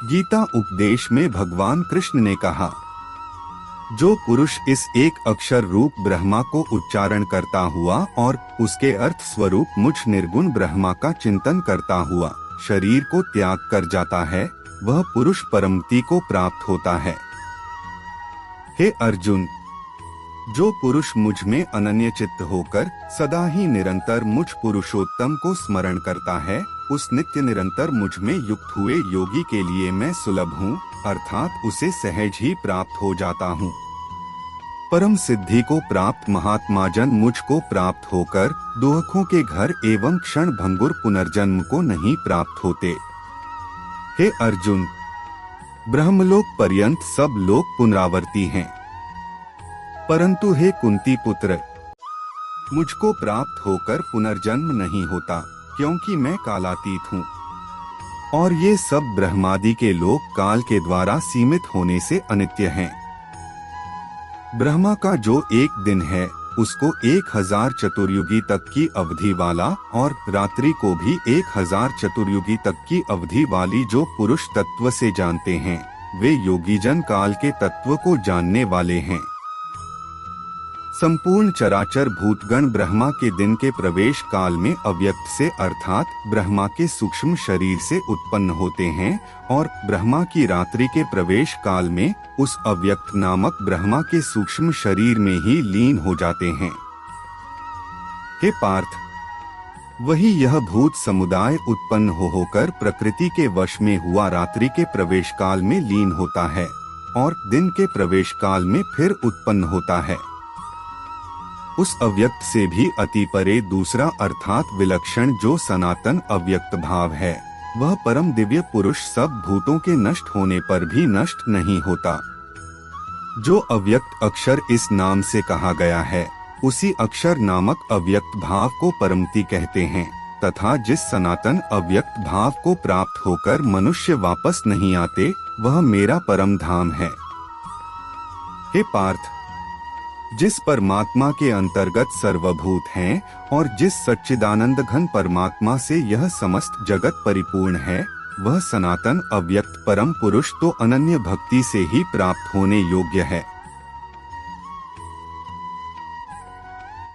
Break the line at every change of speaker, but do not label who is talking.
गीता उपदेश में भगवान कृष्ण ने कहा, जो पुरुष इस एक अक्षर रूप ब्रह्मा को उच्चारण करता हुआ और उसके अर्थ स्वरूप मुझ निर्गुण ब्रह्मा का चिंतन करता हुआ शरीर को त्याग कर जाता है, वह पुरुष परमति को प्राप्त होता है। हे अर्जुन, जो पुरुष मुझ में अनन्य चित्त होकर सदा ही निरंतर मुझ पुरुषोत्तम को स्मरण करता है, उस नित्य निरंतर मुझ में युक्त हुए योगी के लिए मैं सुलभ हूँ, अर्थात उसे सहज ही प्राप्त हो जाता हूँ। परम सिद्धि को प्राप्त महात्मा जन मुझ को प्राप्त होकर दुखों के घर एवं क्षण भंगुर पुनर्जन्म को नहीं प्राप्त होते। हे अर्जुन, ब्रह्मलोक पर्यंत सब लोग पुनरावर्ती हैं, परंतु हे कुंती पुत्र, मुझको प्राप्त होकर पुनर्जन्म नहीं होता, क्योंकि मैं कालातीत हूँ और ये सब ब्रह्मादि के लोक काल के द्वारा सीमित होने से अनित्य हैं। ब्रह्मा का जो एक दिन है उसको 1000 चतुर्युगी तक की अवधि वाला और रात्रि को भी 1000 चतुर्युगी तक की अवधि वाली जो पुरुष तत्व से जानते हैं, वे योगीजन काल के तत्व को जानने वाले हैं। संपूर्ण चराचर भूतगण ब्रह्मा के दिन के प्रवेश काल में अव्यक्त से अर्थात ब्रह्मा के सूक्ष्म शरीर से उत्पन्न होते हैं और ब्रह्मा की रात्रि के प्रवेश काल में उस अव्यक्त नामक ब्रह्मा के सूक्ष्म शरीर में ही लीन हो जाते हैं। हे पार्थ, वही यह भूत समुदाय उत्पन्न होकर प्रकृति के वश में हुआ रात्रि के प्रवेश काल में लीन होता है और दिन के प्रवेश काल में फिर उत्पन्न होता है। उस अव्यक्त से भी अति परे दूसरा अर्थात विलक्षण जो सनातन अव्यक्त भाव है, वह परम दिव्य पुरुष सब भूतों के नष्ट होने पर भी नष्ट नहीं होता। जो अव्यक्त अक्षर इस नाम से कहा गया है, उसी अक्षर नामक अव्यक्त भाव को परमति कहते हैं तथा जिस सनातन अव्यक्त भाव को प्राप्त होकर मनुष्य वापस नहीं आते, वह मेरा परम धाम है। हे पार्थ, जिस परमात्मा के अंतर्गत सर्वभूत हैं और जिस सच्चिदानंद घन परमात्मा से यह समस्त जगत परिपूर्ण है, वह सनातन अव्यक्त परम पुरुष तो अनन्य भक्ति से ही प्राप्त होने योग्य है।